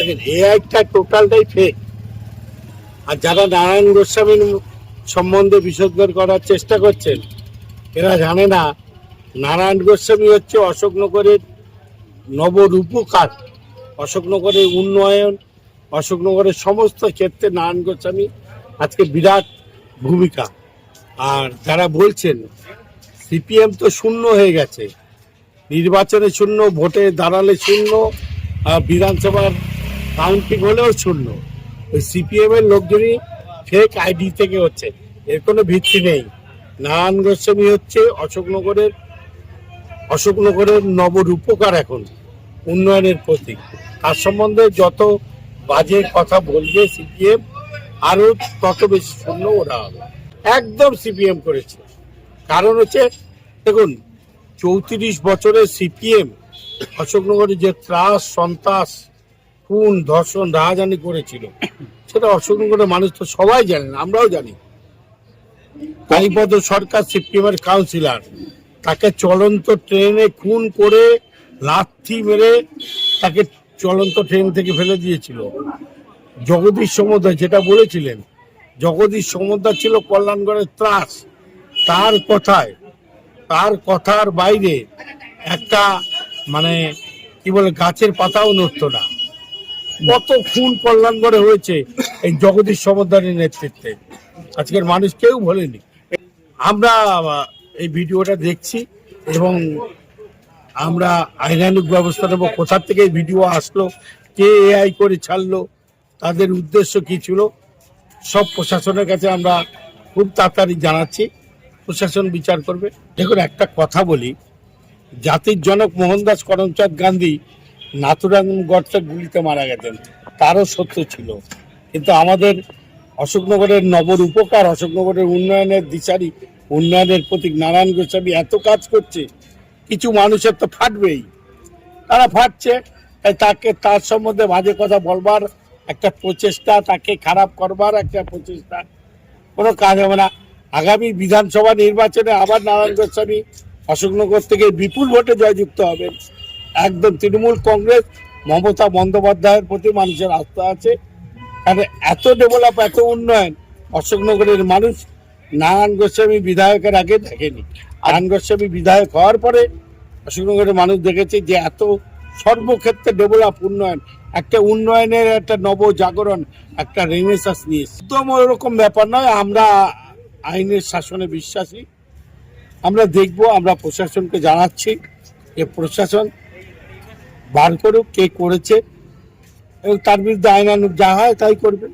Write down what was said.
দেখেন এআইটা টোটালটাই ফেক। আর যারা নারায়ণ গোস্বামীর সম্বন্ধে বিশদবার করার চেষ্টা করছেন এরা জানে না নারায়ণ গোস্বামী হচ্ছে অশোকনগরের নবরূপকার, অশোকনগরের উন্নয়ন, অশোকনগরের সমস্ত ক্ষেত্রে নারায়ণ গোস্বামী আজকে বিরাট ভূমিকা। আর যারা বলছেন সিপিএম তো শূন্য হয়ে গেছে, নির্বাচনে শূন্য, ভোটে দাঁড়ালে শূন্য, বিধানসভার কাউন্টিং হলেও শূন্য, ওই সিপিএম এর লোকজনই ফেক আইডি থেকে হচ্ছে, এর কোনো ভিত্তি নেই। নারায়ণ গোস্বামী হচ্ছে অশোকনগরের নবরূপকার, এখন উন্নয়নের প্রতীক। তার সম্বন্ধে যত বাজে কথা বলবে সিপিএম আরো তত বেশি শূন্য ওরা হবে। একদম সিপিএম করেছে। কারণ হচ্ছে দেখুন 34 বছরের সিপিএম অশোকনগরে যে ত্রাস, সন্ত্রাস, খুন, ধর্ষণ, রাহাজানি করেছিল সেটা অশোকনগরের মানুষ তো সবাই জানেন, আমরাও জানি। কালীপদ সরকার সিপিএমের কাউন্সিলর, তাকে চলন্ত ট্রেনে খুন করে লাথি মেরে তাকে চলন্ত ট্রেন থেকে ফেলে দিয়েছিল। জগদীশ সমুদ্র যেটা বলেছিলেন, জগদীশ সমুদ্র ছিল কল্যাণগড়ের ত্রাস, তার কথার বাইরে একটা মানে কি বলে গাছের পাতাও নড়তো না। কত খুন কল্যাণগড়ে হয়েছে এই জগদীশ সমুদ্রের নেতৃত্বে, আজকের মানুষ কেউ ভোলেনি। আমরা এই ভিডিওটা দেখছি এবং আমরা আইনানুগ ব্যবস্থা নেব। কোথা থেকে এই ভিডিও আসলো, কে এআই করে ছাড়লো, তাদের উদ্দেশ্য কি ছিল, সব প্রশাসনের কাছে আমরা খুব তাড়াতাড়ি জানাচ্ছি, প্রশাসন বিচার করবে। দেখুন একটা কথা বলি, জাতির জনক মোহনদাস করমচাঁদ গান্ধী নাথুরাম গডসে গুলিতে মারা গেছেন, তারও সত্য ছিল। কিন্তু আমাদের অশোকনগরের নবরূপকার, অশোকনগরের উন্নয়নের দিশারি, উন্নয়নের প্রতীক নারায়ণ গোস্বামী এত কাজ করছে, কিছু মানুষের তো ফাটবেই, তারা ফাটছে। তার সম্বন্ধে বাজে কথা বলবার একটা প্রচেষ্টা, তাকে খারাপ করবার একটা প্রচেষ্টা, কোনো কাজ হবে না। আগামী বিধানসভা নির্বাচনে আবার নারায়ণ গোস্বামী অশোকনগর থেকে বিপুল ভোটে জয়যুক্ত হবেন। একদম তৃণমূল কংগ্রেস, মমতা বন্দ্যোপাধ্যায়ের প্রতি মানুষের আস্থা আছে, কারণ এত ডেভেলপ, এত উন্নয়ন অশোকনগরের মানুষ নারায়ণ গোস্বামী বিধায়কের আগে দেখেনি। নারায়ণ গোস্বামী বিধায়ক হওয়ার পরে অশোকনগরের মানুষ দেখেছে যে এত সর্বক্ষেত্রে ডেভেলপ উন্নয়ন, একটা উন্নয়নের একটা নবজাগরণ, একটা রেনেসাঁস নিয়ে একদম ওরকম ব্যাপার নয়। আমরা আইনের শাসনে বিশ্বাসী, আমরা দেখব, আমরা প্রশাসনকে জানাচ্ছি যে প্রশাসন বার করুক কে করেছে এবং তার বিরুদ্ধে আইনানুগ যা হয় তাই করবে।